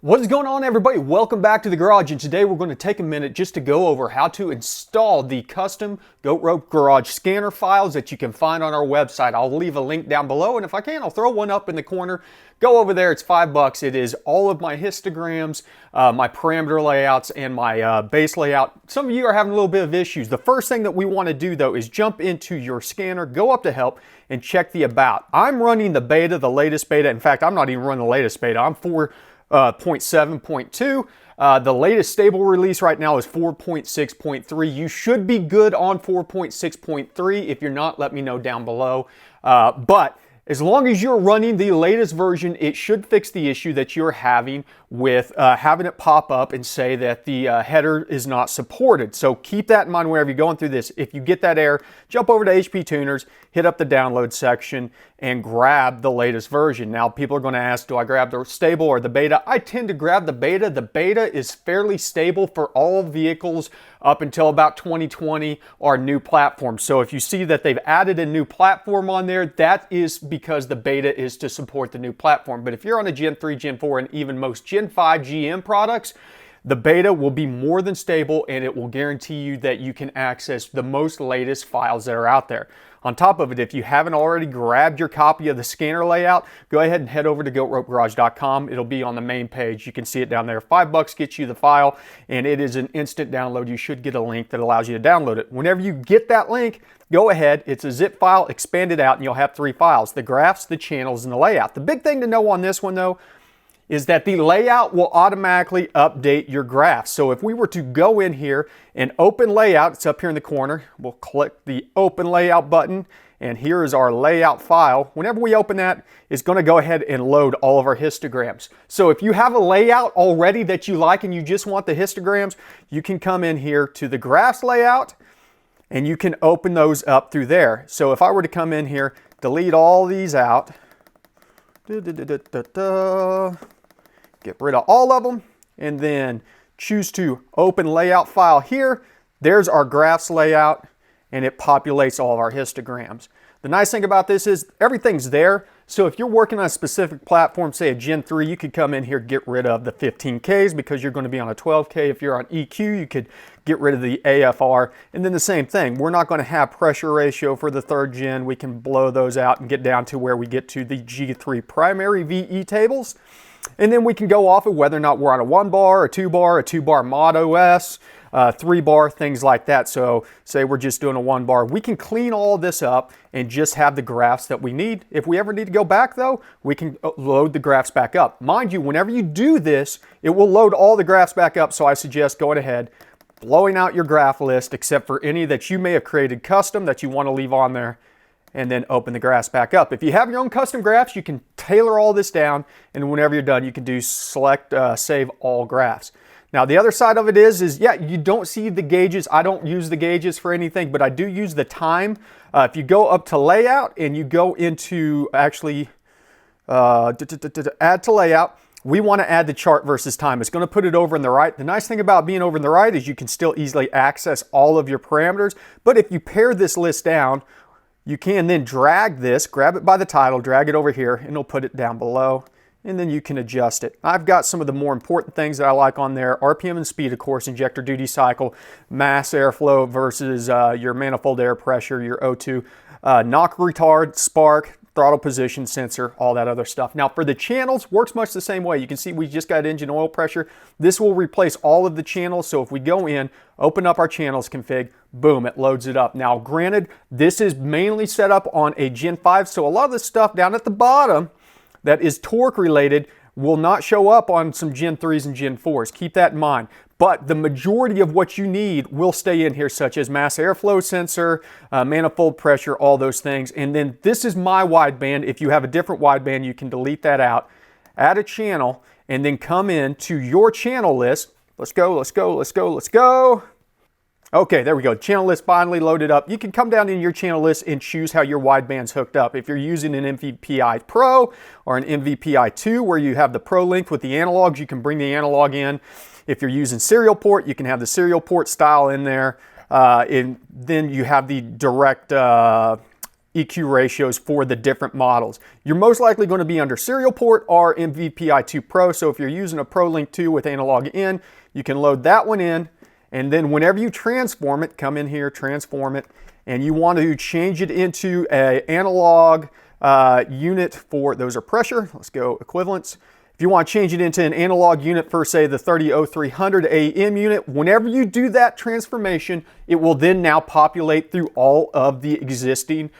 What is going on, everybody? Welcome back to the garage, and today we're going to take a minute just to go over how to install the custom Goat Rope Garage scanner files that you can find on our website. I'll leave a link down below, and if I can, I'll throw one up in the corner. Go over there. It's $5. It is all of my histograms, my parameter layouts, and my base layout. Some of you are having a little bit of issues. The first thing that we want to do, though, is jump into your scanner, go up to help, and check the about. I'm running the beta, the latest beta. In fact, I'm not even running the latest beta. I'm 4.7.2. The latest stable release right now is 4.6.3. You should be good on 4.6.3. If you're not, let me know down below. But as long as you're running the latest version, it should fix the issue that you're having with having it pop up and say that the header is not supported. So keep that in mind whenever you're going through this. If you get that error, jump over to HP Tuners, hit up the download section, and grab the latest version. Now, people are going to ask, do I grab the stable or the beta? I tend to grab the beta. The beta is fairly stable for all vehicles up until about 2020 or new platforms. So if you see that they've added a new platform on there, that is because the beta is to support the new platform. But if you're on a Gen 3, Gen 4, and even most Gen 5 GM products, the beta will be more than stable, and it will guarantee you that you can access the most latest files that are out there. On top of it, if you haven't already grabbed your copy of the scanner layout, go ahead and head over to goatropegarage.com. It'll be on the main page. You can see it down there. $5 gets you the file, and it is an instant download. You should get a link that allows you to download it. Whenever you get that link, go ahead. It's a zip file, expand it out, and you'll have 3 files: the graphs, the channels, and the layout. The big thing to know on this one, though, is that the layout will automatically update your graphs. So if we were to go in here and open layout, it's up here in the corner, we'll click the open layout button, and here is our layout file. Whenever we open that, it's going to go ahead and load all of our histograms. So if you have a layout already that you like and you just want the histograms, you can come in here to the graphs layout and you can open those up through there. So if I were to come in here, delete all these out, get rid of all of them, and then choose to open layout file here. There's our graphs layout, and it populates all of our histograms. The nice thing about this is everything's there. So if you're working on a specific platform, say a Gen 3, you could come in here, get rid of the 15Ks because you're going to be on a 12K. If you're on EQ, you could get rid of the AFR. And then the same thing, we're not going to have pressure ratio for the 3rd gen. We can blow those out and get down to where we get to the G3 primary VE tables. And then we can go off of whether or not we're on a 1-bar, a 2-bar, a 2-bar mod OS, 3-bar, things like that. So say we're just doing a 1-bar. We can clean all of this up and just have the graphs that we need. If we ever need to go back, though, we can load the graphs back up. Mind you, whenever you do this, it will load all the graphs back up. So I suggest going ahead, blowing out your graph list, except for any that you may have created custom that you want to leave on there, and then open the graphs back up. If you have your own custom graphs, you can tailor all this down, and whenever you're done, you can do select, save all graphs. Now, the other side of it is yeah, you don't see the gauges. I don't use the gauges for anything, but I do use the time. If you go up to layout and you go into actually add to layout, we want to add the chart versus time. It's going to put it over in the right. The nice thing about being over in the right is you can still easily access all of your parameters, but if you pare this list down, you can then drag this, grab it by the title, drag it over here, and it'll put it down below, and then you can adjust it. I've got some of the more important things that I like on there: RPM and speed, of course, injector duty cycle, mass airflow versus your manifold air pressure, your O2, knock retard, spark, throttle position sensor, all that other stuff. Now for the channels, works much the same way. You can see we just got engine oil pressure. This will replace all of the channels. So if we go in, open up our channels config, boom, it loads it up. Now granted, this is mainly set up on a Gen 5, so a lot of the stuff down at the bottom that is torque related will not show up on some Gen 3s and Gen 4s. Keep that in mind. But the majority of what you need will stay in here, such as mass airflow sensor, manifold pressure, all those things. And then this is my wideband. If you have a different wideband, you can delete that out, add a channel, and then come in to your channel list. Let's go, let's go, let's go, let's go. Okay, there we go. Channel list finally loaded up. You can come down in your channel list and choose how your wideband's hooked up. If you're using an MVPI Pro or an MVPI 2 where you have the Pro link with the analogs, you can bring the analog in. If you're using serial port, you can have the serial port style in there. And then you have the direct EQ ratios for the different models. You're most likely going to be under serial port or MVPI2 Pro. So if you're using a ProLink 2 with analog in, you can load that one in. And then whenever you transform it, come in here, transform it, and you want to change it into an analog unit for, those are pressure. Let's go equivalents. If you want to change it into an analog unit for, say, the 300300 AM unit, whenever you do that transformation, it will then now populate through all of the existing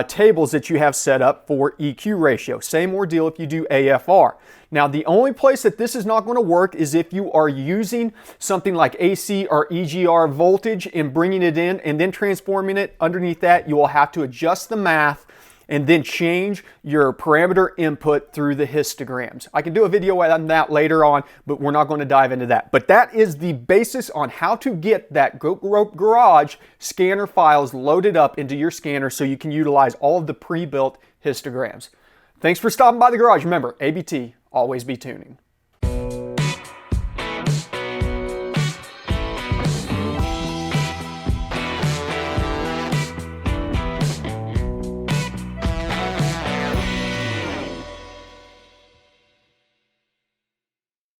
tables that you have set up for EQ ratio. Same ordeal if you do AFR. Now, the only place that this is not going to work is if you are using something like AC or EGR voltage and bringing it in and then transforming it. Underneath that, you will have to adjust the math and then change your parameter input through the histograms. I can do a video on that later on, but we're not going to dive into that. But that is the basis on how to get that Garage scanner files loaded up into your scanner so you can utilize all of the pre-built histograms. Thanks for stopping by the garage. Remember, ABT, always be tuning.